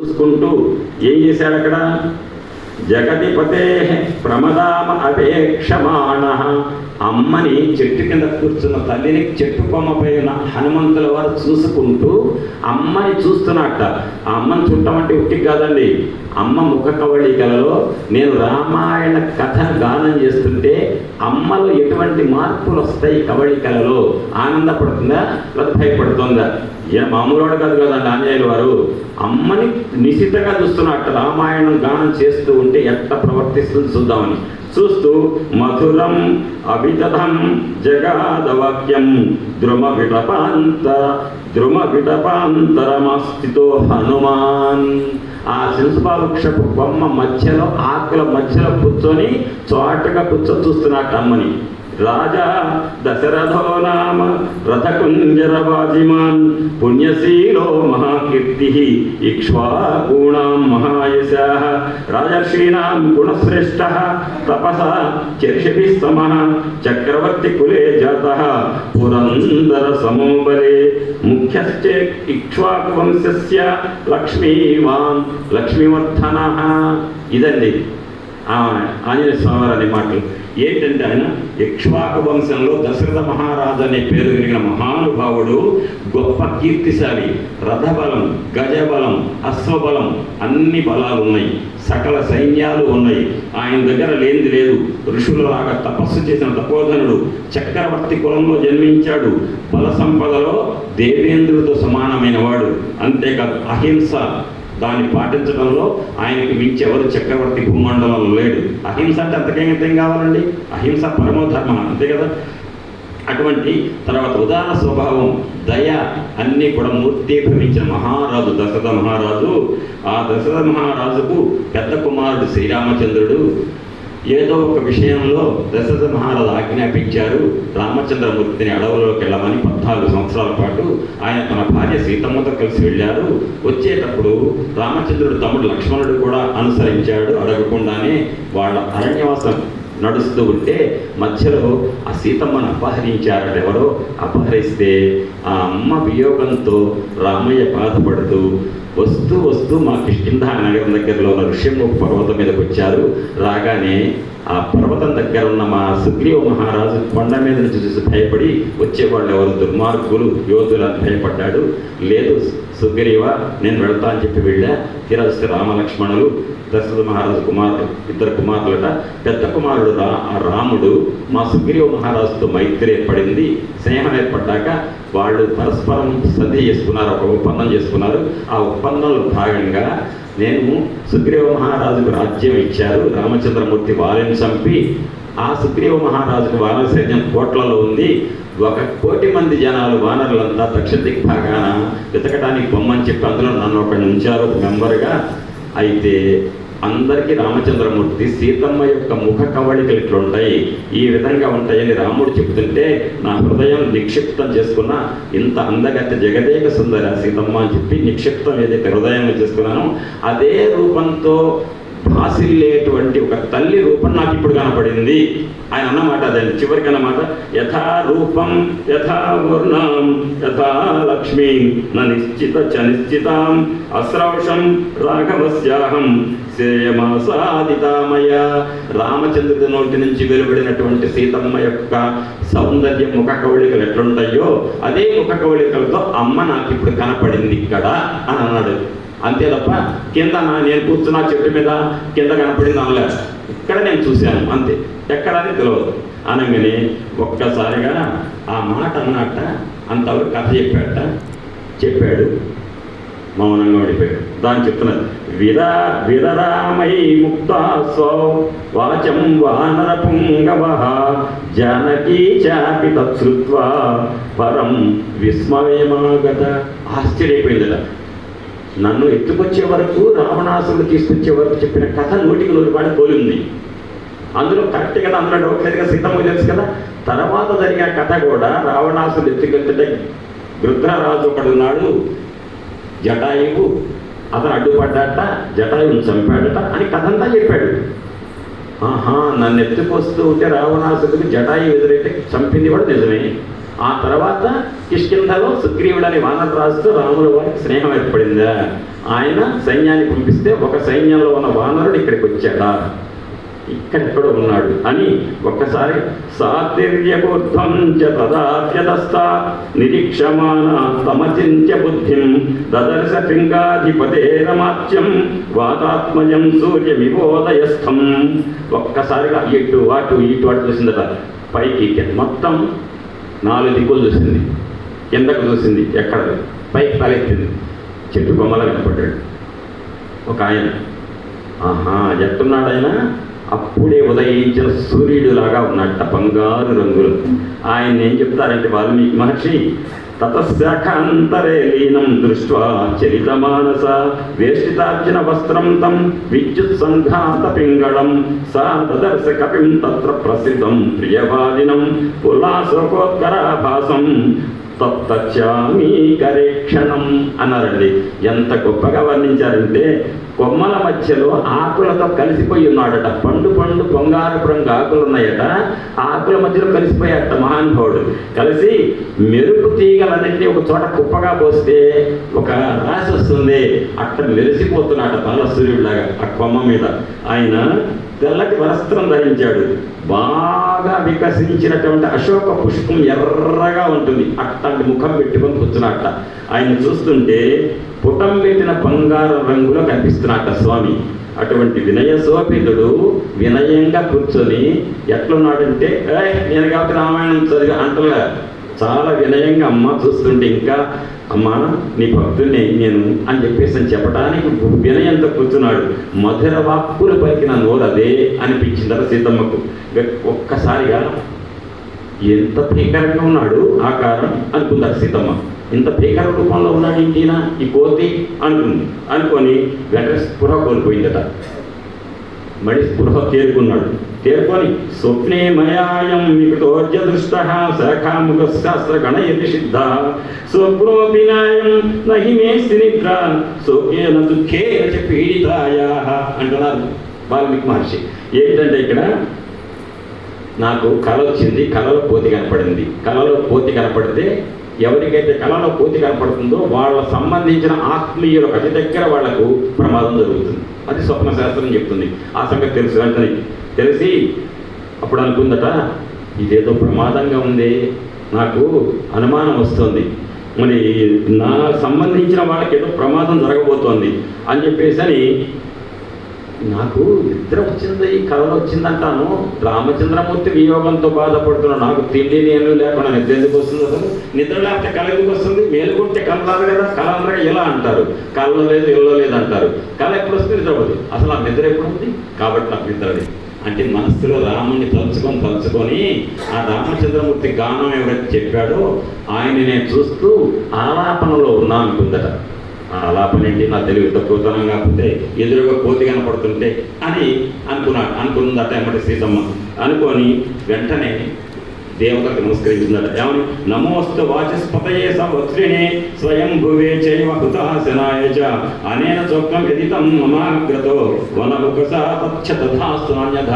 చూసుకుంటూ ఏం చేశాడు అక్కడ? జగతిపతే ప్రమదామ అపేక్షమాణ. అమ్మని చెట్టు కింద కూర్చున్న తల్లిని చెట్టు కొమ్మపై ఉన్న హనుమంతుల వారు చూసుకుంటూ అమ్మని చూస్తున్నట్ట. ఆ అమ్మని చుట్టమంటే ఉట్టి కాదండి, అమ్మ ముఖ కవళికలలో నేను రామాయణ కథ గానం చేస్తుంటే అమ్మలో ఎటువంటి మార్పులు వస్తాయి కవళికలలో? ఆనందపడుతుందా లేదా భయపడుతుందా? మామూలు కాదు కదండి ఆంజనేయుల వారు. అమ్మని నిశితంగా చూస్తున్నట్టు రామాయణం గానం చేస్తూ ఉంటే ఎట్లా ప్రవర్తిస్తుంది చూద్దామని చూస్తూ మధురం అభిదధం జగాదవాక్యం ద్రుమ విటపాంతరమస్థితో హనుమాన్. ఆ శింసుపావృక్షపు కొమ్మ మధ్యలో ఆకుల మధ్యలో కూర్చొని చోటగా కూర్చొని చూస్తున్నట్టు అమ్మని. రాజా దశరథో నామ రథకుంజరవాజిమాన్ పుణ్యశీలో మహాకీర్తి ఇక్ష్వాకూణాం మహాయశాః రాజర్షీణాం గుణశ్రేష్ఠః తపసా చర్షభిః సమః చక్రవర్తి కులే జాతః పురందర సమోబలే ముఖ్యశ్చ ఇక్ష్వాకు వంశస్య లక్ష్మీవర్ధనః. ఇదండి ఆంజనేయ స్వామివారు అనే మాటలు. ఏంటంటే ఆయన ఇక్ష్వాకు వంశంలో దశరథ మహారాజు అనే పేరు కలిగిన మహానుభావుడు, గొప్ప కీర్తిశాలి. రథబలం, గజబలం, అశ్వబలం అన్ని బలాలు ఉన్నాయి, సకల సైన్యాలు ఉన్నాయి. ఆయన దగ్గర లేనిది లేదు. ఋషులలాగా తపస్సు చేసిన తపోధనుడు, చక్రవర్తి కులంలో జన్మించాడు. బల సంపదలో దేవేంద్రుడితో సమానమైన వాడు. అంతేకాదు అహింస, దాన్ని పాటించడంలో ఆయనకి మించి ఎవరు చక్రవర్తి భూమండలంలో లేడు. అహింస అంటే అంతకేం కావాలండి? అహింస పరమోధర్మ, అంతే కదా. అటువంటి తర్వాత ఉదార స్వభావం, దయ అన్నీ కూడా మూర్తీభవించిన మహారాజు దశరథ మహారాజు. ఆ దశరథ మహారాజుకు పెద్ద కుమారుడు శ్రీరామచంద్రుడు. ఏదో ఒక విషయంలో దశరథ మహారాజు ఆజ్ఞాపించారు రామచంద్రమూర్తిని అడవులోకి వెళ్ళమని. 14 సంవత్సరాల పాటు ఆయన తన భార్య సీతమ్మతో కలిసి వెళ్ళారు. వచ్చేటప్పుడు రామచంద్రుడు తమ్ముడు లక్ష్మణుడు కూడా అనుసరించాడు. అడగకుండానే వాళ్ళ అరణ్యవాసం నడుస్తూ ఉంటే మధ్యలో ఆ సీతమ్మను అపహరించారట ఎవరో. అపహరిస్తే ఆ అమ్మ వియోగంతో రామయ్య బాధపడుతూ వస్తూ మా కిష్కింధా నగరం దగ్గరలో ఉన్న ఋష్యముఖ పర్వతం మీదకి వచ్చారు. రాగానే ఆ పర్వతం దగ్గర ఉన్న మా సుగ్రీవ మహారాజు కొండ మీద నుంచి చూసి భయపడి వచ్చేవాళ్ళు ఎవరు దుర్మార్గులు యోధులు అని భయపడ్డాడు. లేదు సుగ్రీవ, నేను వెళ్తా అని చెప్పి వెళ్ళా. తిరస్తే రామలక్ష్మణులు దశరథ మహారాజు కుమారుడు, 2 కుమారులట. పెద్ద కుమారుడు రాముడు మా సుగ్రీవ మహారాజుతో మైత్రి ఏర్పడింది. స్నేహం ఏర్పడ్డాక వాళ్ళు పరస్పరం సంధి చేసుకున్నారు, ఒక ఒప్పందం చేసుకున్నారు. ఆ ఒప్పందంలో భాగంగా నేను సుగ్రీవ మహారాజుకు రాజ్యం ఇచ్చారు. రామచంద్రమూర్తి వారిని చంపి ఆ సుగ్రీవ మహారాజుకు వానర సైన్యం కోట్లలో ఉంది. 1,000,000 మంది జనాలు వానరులంతా దక్షిణ దిగ్భాగాన వెతకడానికి పొమ్మని చెప్పి అందులో నన్ను ఒకరిని ఉంచారు మెంబర్గా. అయితే అందరికీ రామచంద్రమూర్తి సీతమ్మ యొక్క ముఖ కవళికలు ఇట్లుంటాయి, ఈ విధంగా ఉంటాయని రాముడు చెప్తుంటే నా హృదయం నిక్షిప్తం చేసుకున్న ఇంత అందగత్త జగదేక సుందర సీతమ్మ అని చెప్పి నిక్షిప్తం ఏదైతే హృదయంలో చేసుకున్నానో అదే రూపంతో భాసిల్లేటువంటి ఒక తల్లి రూపం నాకు ఇప్పుడు కనపడింది. ఆయన అన్నమాట అదండి చివరికి అన్నమాట. యథా రూపం యథా వర్ణం యథా లక్ష్మీ నిశ్చితాం అస్రౌషం రాఘవస్యాహం శ్రేయమాసాదితామయ. రామచంద్రుడి నోటి నుంచి వెలువడినటువంటి సీతమ్మ యొక్క సౌందర్య ముఖ కవళికలు ఎట్లుంటాయో అదే ముఖ కవళికలతో అమ్మ నాకు ఇప్పుడు కనపడింది ఇక్కడ అని అన్నాడు. అంతే తప్ప కింద నేను కూర్చున్నా చెట్టు మీద కింద కనపడింది అనలేదు. ఇక్కడ నేను చూశాను అంతే, ఎక్కడని తెలియదు. అనగానే ఒక్కసారిగా ఆ మాట అన్నట్ట అంతవరకు కథ చెప్పాడు మౌనంగా ఉండిపోయాడు. దాన్ని చెప్తున్నది విరరామై ముక్తా స్వ వాచం వానర పుంగవః జానకీ చాపి తత్శ్రుత్వా పరం విస్మయమాగత. ఆశ్చర్యపోయిందట. నన్ను ఎత్తుకొచ్చే వరకు రావణాసురుడు తీసుకొచ్చే వరకు చెప్పిన కథ 100కి 100 పోలింది. అందులో కరెక్ట్ కదా, అందులో డౌట్ లేదుగా, సీతమ్మ తెలుసు కదా. తర్వాత జరిగిన కథ కూడా రావణాసురుడు ఎత్తుకెళ్తుంటే గృధ్రరాజు ఒకడు ఉన్నాడు, జటాయువు, అతను అడ్డుపడ్డాట, జటాయువుని చంపాడట అని కథ అంతా చెప్పాడు. నన్ను ఎత్తుకొస్తూ ఉంటే రావణాసురుడికి జటాయువు ఎదురైతే చంపింది కూడా నిజమే. ఆ తర్వాత కిష్కింధలో సుగ్రీవుడని వానరరాజుతో రాముల వారికి స్నేహం ఏర్పడిందా? ఆయన సైన్యాన్ని పంపిస్తే ఒక సైన్యంలో ఉన్న వానరుడు ఇక్కడికి వచ్చాడా? ఇక్కడెక్కడో ఉన్నాడు అని ఒక్కసారి సాతిర్యబుద్ధం చ తదాప్యదస్తా నిరీక్షమాన తమచింత్య బుద్ధిం దదర్శ శృంగాధిపతేరమాత్యం వాతాత్మజం సూర్యమివోదయస్థం. ఒక్కసారిగా ఇటు అటు చూసిందట. పైకి మొత్తం 4 దిక్కులు చూసింది, కిందకు చూసింది, ఎక్కడ పైకి తలెత్తింది. చెట్టు కొమ్మల కనపడ్డాడు ఒక ఆయన. ఆహా, ఎట్టున్నాడు ఆయన? అప్పుడే ఉదయించిన సూర్యుడులాగా ఉన్నట్ట, బంగారు రంగులు. ఆయన ఏం చెప్తారంటే వాల్మీకి మహర్షి, తతశాఖాంతరే లీనం దృష్ట్వా చరితమానస వేష్టితార్జున వస్త్రం తం విద్యుత్ సంఘాత పింగళం సా దదర్శ కపిం తత్ర ప్రసిద్ధం ప్రియవాదినం ఉల్లాసోకోత్కరాభాసం తచ్చమీకరేక్షణం అన్నారండి. ఎంత గొప్పగా వర్ణించారంటే, కొమ్మల మధ్యలో ఆకులతో కలిసిపోయి ఉన్నాడట. పండు బంగారపు రంగు ఆకులు ఉన్నాయట, ఆకుల మధ్యలో కలిసిపోయాట మహానుభావుడు. కలిసి మెరుపు తీగలన్నింటినీ ఒక చోట కుప్పగా పోస్తే ఒక రాశి వస్తుంది, అక్కడ మెరిసిపోతున్నాడ బాల సూర్యుడిలాగా ఆ కొమ్మ మీద. ఆయన తెల్లటి వస్త్రం ధరించాడు. బాగా వికసించినటువంటి అశోక పుష్పం ఎర్రగా ఉంటుంది, అట్లాంటి ముఖం పెట్టుకొని కూర్చున్నట్ట. ఆయన చూస్తుంటే పుటం పెట్టిన బంగారు రంగులో కనిపిస్తున్నట్ట స్వామి. అటువంటి వినయ శోభితుడు వినయంగా కూర్చొని ఎట్లున్నాడంటే, నేను కాబట్టి రామాయణం చదివి అంటలే, చాలా వినయంగా అమ్మ చూస్తుంటే ఇంకా అమ్మా నీ భక్తుడిని నేను అని చెప్పేసి చెప్పడానికి వినయంతో కూర్చున్నాడు. మధుర వాక్కులు పలికిన నోరు అదే అనిపించిందట సీతమ్మకు. ఒక్కసారిగా ఎంత భీకరంగా ఉన్నాడు ఆకారం అనుకుందారు సీతమ్మ. ఇంత భీకర రూపంలో ఉన్నాడు ఇంటిన ఈ కోతి అనుకొని వెంటనే స్పృహ కోల్పోయిందట. మళ్ళీ స్పృహ తేరుకున్నాడు. తేరుకొని స్వప్నే మయాయం వికటోర్జ దృష్ట శాఖాముఖ శాస్త్ర గణయతి సిద్ధ స్వప్నోపినాయం నహి మే నిద్ర సోకేన దుఃఖేన చ పీడితాయా అంటున్నారు వాల్మీకి మహర్షి. ఏంటంటే ఇక్కడ నాకు కళ వచ్చింది, కళలో కోతి కనపడింది. కళలో కోతి కనపడితే ఎవరికైతే కళలో కోతి కనపడుతుందో వాళ్ళ సంబంధించిన ఆత్మీయులకు అతి దగ్గర వాళ్లకు ప్రమాదం జరుగుతుంది. అది స్వప్న శాస్త్రం చెప్తుంది. ఆ సంగతి తెలుసు. వెంటనే తెలిసి అప్పుడు అనుకుందట, ఇదేదో ప్రమాదంగా ఉంది, నాకు అనుమానం వస్తుంది, మరి నా సంబంధించిన వాళ్ళకి ఏదో ప్రమాదం జరగబోతోంది అని చెప్పేసి అని నాకు నిద్ర వచ్చింది, కళలు వచ్చిందంటాను. రామచంద్రమూర్తి వియోగంతో బాధపడుతున్నాను, నాకు తిండి నేను లేకుండా నిద్ర ఎందుకు వస్తుంది? అసలు నిద్ర లేకపోతే కళ ఎందుకు వస్తుంది? మేలుకుంటే కళ రాదు కదా. కళ అందరూ ఎలా అంటారు, కళ లేదు ఇళ్ళో లేదు అంటారు. కళ ఎప్పుడు వస్తుంది? నిద్ర పోదు. అసలు ఆ నిద్ర ఎప్పుడు ఉంది? కాబట్టి నాకు నిద్రది అంటే మనస్సులో రాముని తలుచుకొని ఆ రామచంద్రమూర్తి గానం ఎవరైతే చెప్పాడో ఆయన నేను చూస్తూ ఆలాపనలో ఉన్నా అనుకుందట. ఆలాపన ఏంటి, నా తెలివి తక్కువతనం కాకపోతే ఎదురుగా కోతి కనపడుతుంటే అని అనుకుందట ఎమ్మటి సీతమ్మ. అనుకొని వెంటనే దేవతలకు నమస్కరించిందట. ఏమని? నమోస్తు వాచస్పతయే సవత్రిణే స్వయం భువే చైవ హుతాసనాయ చ అనేన చోక్తం ఎదితం మమాగ్రతో వనముఖసా తచ్చ తథాస్తు నాన్యథ.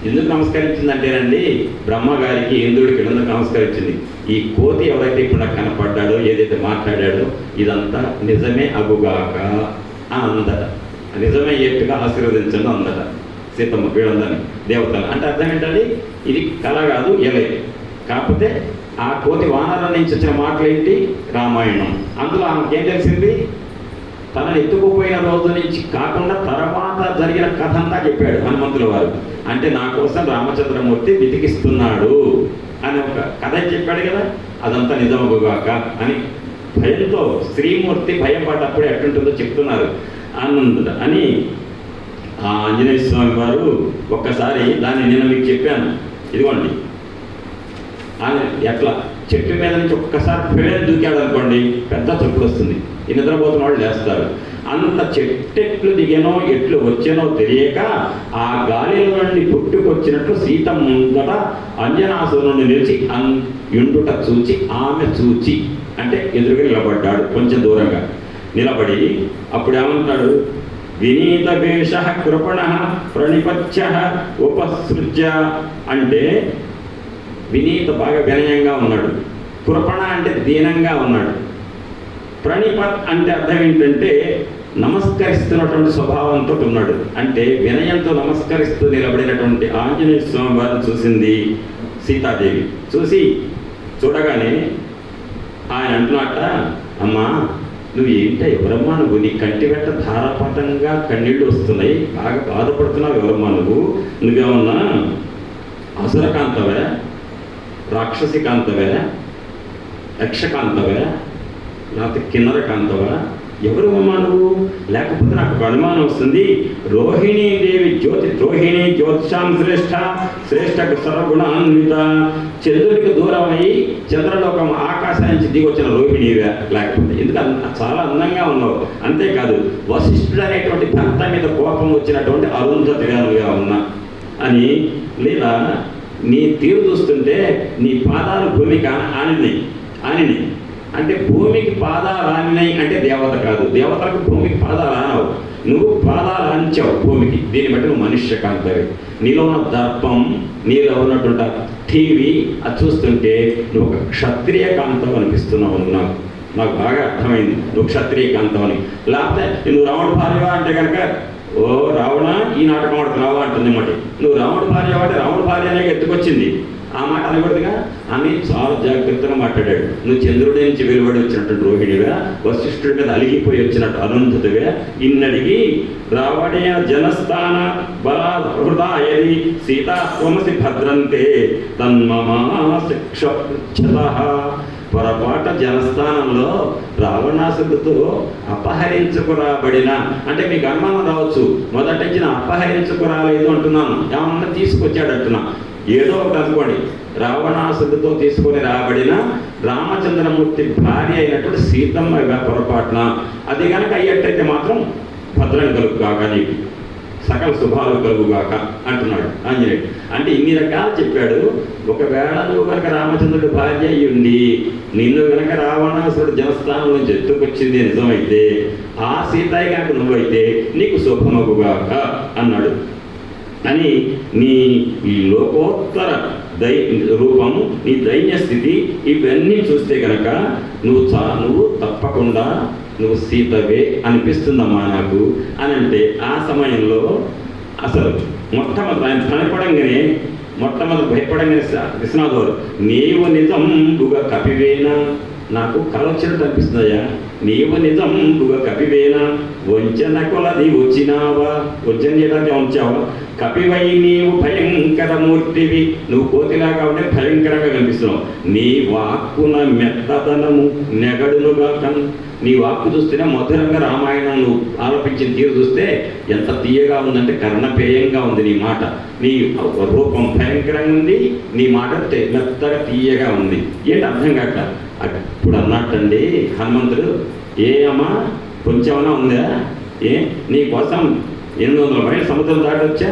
ఎందుకు నమస్కరించిందంటేనండి, బ్రహ్మగారికి ఇంద్రుడికి ఎందుకు నమస్కరించింది? ఈ కోతి ఎవరైతే ఇప్పుడు నాకు కనపడ్డాడో, ఏదైతే మాట్లాడాడో ఇదంతా నిజమే అగుగాక అని అందట. నిజమే ఎట్టుగా ఆశీర్వదించండి అందట సీతమ్మ వీళ్ళందరినీ దేవతలు. అంటే అర్థం ఏంటండి, ఇది కళ కాదు, ఎలే. కాకపోతే ఆ కోతి వానరం నుంచి వచ్చిన మాటలు ఏంటి? రామాయణం. అందులో ఆమెకి ఏం తెలిసింది? తనని ఎత్తుకుపోయిన రోజు నుంచి కాకుండా తర్వాత జరిగిన కథ అంతా చెప్పాడు హనుమంతుల వారు. అంటే నా కోసం రామచంద్రమూర్తి వెతికిస్తున్నాడు అని ఒక కథ చెప్పాడు కదా, అదంతా నిజమగుగాక అని భయంతో శ్రీమూర్తి భయపడ్డప్పుడు ఎట్టుంటుందో చెప్తున్నారు ఆనంద అని ఆ ఆంజనేయ స్వామి వారు ఒక్కసారి దాన్ని నేను మీకు చెప్పాను. ఇదిగోండి, ఆయన ఎట్లా చెట్టు మీద నుంచి ఒక్కసారి పిల్లలు దూకాడు అనుకోండి, పెద్ద చెప్పుడు వస్తుంది, ఈ నిద్రపోతున్న వాళ్ళు లేస్తారు. అంత చెట్టెట్లు దిగానో ఎట్లు వచ్చానో తెలియక ఆ గాలిలో నుండి పుట్టుకొచ్చినట్లు సీత ముందట అంజనాసురుని నిలిచి యుండుట చూచి ఆమె చూచి అంటే ఎదురుగా నిలబడ్డాడు. కొంచెం దూరంగా నిలబడి అప్పుడు ఏమంటాడు? వినీత వేష కృపణ ప్రణిపత్య ఉపసృజ్య అంటే వినీత బాగా వినయంగా ఉన్నాడు. కృపణ అంటే దీనంగా ఉన్నాడు. ప్రణిపత్ అంటే అర్థం ఏంటంటే నమస్కరిస్తున్నటువంటి స్వభావంతో ఉన్నాడు. అంటే వినయంతో నమస్కరిస్తూ నిలబడినటువంటి ఆంజనేయ స్వామి వారిని చూసింది సీతాదేవి. చూడగానే ఆయన అంటున్నట్ట, అమ్మా నువ్వు ఏంటో ఎవరమ్మా నువ్వు, నీ కంటి వెంట ధారాపాతంగా కన్నీళ్ళు వస్తున్నాయి, బాగా బాధపడుతున్నావు, ఎవరమ్మా నువ్వేమన్నా అసురకాంతవే, రాక్షసి కాంతవే, యక్షకాంతవే, లేకపోతే కిన్నర కాంతవా, ఎవరు అమ్మా నువ్వు? లేకపోతే నాకు ఒక అనుమానం వస్తుంది, రోహిణీదేవి రోహిణి జ్యోతిషాం శ్రేష్ఠ సర్వగుణాన్విత, చంద్రుడికి దూరం అయ్యి చంద్రలోకం ఆకాశం నుంచి దిగొచ్చిన రోహిణివే, లేకపోతే ఎందుకంటే చాలా అందంగా ఉన్నావు, అంతేకాదు వశిష్ఠుడు అనేటువంటి భర్త మీద కోపం వచ్చినటువంటి అరుంధతిగా ఉన్నా అని, లేదా నీ తీరు చూస్తుంటే నీ పాదాలు భూమికి ఆనినాయి అంటే భూమికి పాదాలు ఆనినాయి అంటే దేవత కాదు, దేవతలకు భూమికి పాదాలు ఆనవు, నువ్వు పాదాలు ఆనించావు భూమికి, దీన్ని బట్టి నువ్వు మనుష్య కాంతవి. నీలో ఉన్న దర్పం, నీలో ఉన్నటువంటి టీవీ అది చూస్తుంటే నువ్వు ఒక క్షత్రియ కాంతం అనిపిస్తున్నావు. నాకు బాగా అర్థమైంది నువ్వు క్షత్రియ కాంతం అని. లేకపోతే నువ్వు రావణ భార్యవా అంటే కనుక, ఓ రావణ ఈ నాటకం ఆడుతున్నావా అంటుంది అన్నమాట. నువ్వు రావణ భార్య అంటే రావణ భార్య అనే ఎత్తుకొచ్చింది, ఆ మాట అనకూడదుగా అని చాలా జాగ్రత్తగా మాట్లాడాడు. నువ్వు చంద్రుడి నుంచి వెలువడి వచ్చినటువంటి రోహిణిగా, వశిష్ఠుడి మీద అలిగిపోయి వచ్చినట్టు అరుంధతిగా, ఇన్నడిగి రావణీయ జనస్థాన బలా హృదయది సీతాత్వమసి భద్రంతే తన్మమాశిక్షత. పొరపాట జనస్థానంలో రావణాసుడితో అపహరించుకురాబడిన, అంటే మీకు అనుమానం రావచ్చు, మొదటి నుంచి నా అపహరించుకురాలేదు అంటున్నాను, ఏమన్నా తీసుకొచ్చాడు అంటున్నా, ఏదో ఒకటి అనుకోండి. రావణాసుడితో తీసుకొని రాబడిన రామచంద్రమూర్తి భార్య అయినటువంటి సీతమ్మ పొరపాటున అది కనుక అయ్యేటైతే మాత్రం భద్రం కలుగుగాక, నీకు సకల శుభాలు కలుగుగాక అంటున్నాడు ఆంజనేయుడు. అంటే ఇన్ని రకాలు చెప్పాడు. ఒకవేళ నువ్వు కనుక రామచంద్రుడి భార్య అయ్యి ఉండి నిన్ను కనుక రావణాసురుడు జనస్థానం నుంచి ఎత్తుకొచ్చింది నిజమైతే, ఆ సీతాయి కనుక నువ్వైతే నీకు శుభమగుగాక అన్నాడు అని. నీ ఈ లోకోత్తర రూపము, నీ దైన్య స్థితి ఇవన్నీ చూస్తే కనుక నువ్వు తప్పకుండా నువ్వు సీతవే అనిపిస్తుందమ్మా నాకు అని అంటే, ఆ సమయంలో అసలు మొట్టమొదటి ఆయన మొట్టమొదటి భయపడంగానే విశ్వనాథవారు, నీవు నిజంబుగా కపివేనా, నాకు కళ వచ్చినట్టు అనిపిస్తుందయ్యా, నీవు నిజంబుగా కపివేనా, వంచన కొలది వచ్చినావా, వంచన చేయడానికి ఉంచావా, కపివై నీవు భయంకరమూర్తివి, నువ్వు కోతిలాగా ఉంటే భయంకరంగా కనిపిస్తున్నావు, నీ వాక్కున మెత్తదనము నెగడునుగా నీ వాక్కు చూస్తేనే మధురంగా రామాయణం నువ్వు ఆలోపించిన తీరు చూస్తే ఎంత తీయగా ఉందంటే కర్ణపేయంగా ఉంది నీ మాట, నీ రూపం భయంకరంగా ఉంది, నీ మాట మెత్తగా తీయగా ఉంది. ఏంటి అర్థం కాక ఇప్పుడు అన్నట్టండి హనుమంతుడు, ఏ అమ్మా కొంచెమన్నా ఉందా, నీ కోసం 800 మైళ్ళ సముద్రం దాటొచ్చా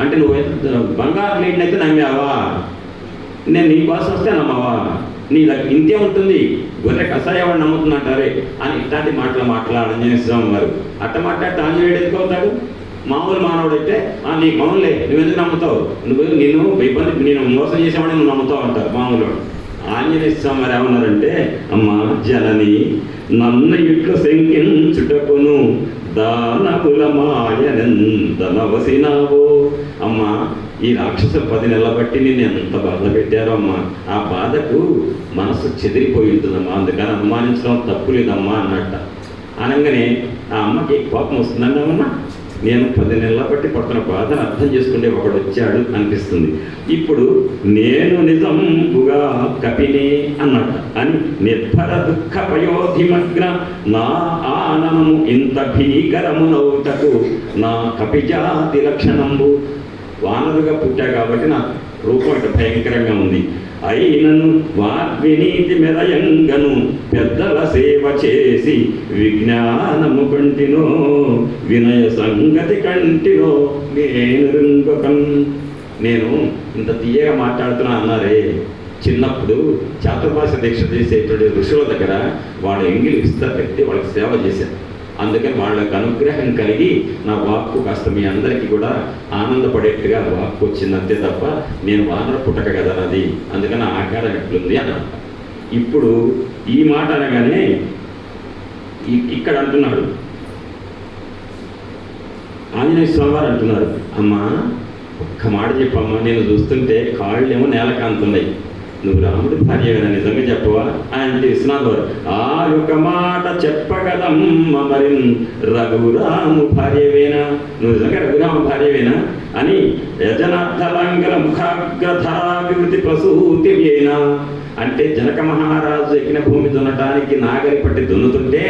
అంటే నువ్వు బంగారు నీటినైతే నమ్మావా, నేను నీ కోసం వస్తే నమ్మవా, నీ ఇంతే ఉంటుంది, గొర్రె కషాయవాడు నమ్ముతున్నట్టారే అని ఇట్లాంటి మాటలు ఆంజనేయ స్వామి వారు. అట్ట మాట్లాడితే ఆంజనేయుడు ఎందుకు అవుతాడు? మామూలు మానవుడైతే నీకు మామూలే, నువ్వు ఎందుకు నమ్ముతావు, నేను మోసం చేసేవాడిని నువ్వు నమ్ముతావు అంటారు మామూలు. ఆంజనేయ స్వామి వారు ఏమన్నారంటే, అమ్మ జనని నన్ను ఇట్లు శంకించుటకును దానవుల మాయనెంత నవసినావో, అమ్మ ఈ రాక్షసులు 10 నెలల బట్టి నేను ఎంత బాధ పెట్టారో అమ్మా, ఆ బాధకు మనసు చెదిరిపోయి ఉంటుందమ్మా, అందుకని అనుమానించడం తప్పు లేదమ్మా అన్నట్ట. అనగానే ఆ అమ్మకి కోపం వస్తుందమ్మా, నేను 10 నెలల బట్టి పడుతున్న బాధను అర్థం చేసుకుంటే ఒకడు వచ్చాడు అనిపిస్తుంది. ఇప్పుడు నేను నిజంబుగా కపినే అన్నట్ట అని, నిర్భర దుఃఖ పయోధిమగ్న నా ఆననము ఇంత భీకరమునౌటకు నా కపిజాతి లక్షణంబు, వానరుగా పుట్టా కాబట్టి నా రూపం ఇట్లా భయంకరంగా ఉంది. అయినను వాగ్వినీతి మెరయంగను పెద్దల సేవ చేసి విజ్ఞానము కంటినో వినయ సంగతి కంటినో నేను ఇంత తీయగా మాట్లాడుతున్నా అన్నారే. చిన్నప్పుడు చాతుర్మాస దీక్ష చేసేటువంటి ఋషుల దగ్గర వాళ్ళ ఎంగిలి విస్తర పెట్టి వాళ్ళకి సేవ చేశారు. అందుకని వాళ్ళకి అనుగ్రహం కలిగి నా వాక్కు కాస్త మీ అందరికీ కూడా ఆనందపడేట్టుగా వాక్కు వచ్చింది, అంతే తప్ప నేను వానర పుట్టక కదా నాది, అందుకని ఆకారం ఎట్లుంది అన్నాడు. ఇప్పుడు ఈ మాట అనగానే ఇక్కడ అంటున్నాడు, ఆంజనేయ స్వామి వారు అంటున్నారు, అమ్మా ఒక్క మాట చెప్పమ్మా, నేను చూస్తుంటే కాళ్ళేమో నేల కాంతున్నాయి, నువ్వు రాముడి భార్యవేనా, నిజంగా చెప్పవా అంటే విశ్వనాథ్ వారు, ఆ యొక్క మాట చెప్పగలమ్మ మరి రఘురాము భార్యవేనా, నువ్వు నిజంగా రఘురామ భార్యవేనా అని యజనార్థలంగల ముఖాగ్రధాభివృద్ధి ప్రసూతివేనా అంటే జనక మహారాజు ఎక్కిన భూమి దున్నటానికి నాగరి పట్టి దున్నుతుంటే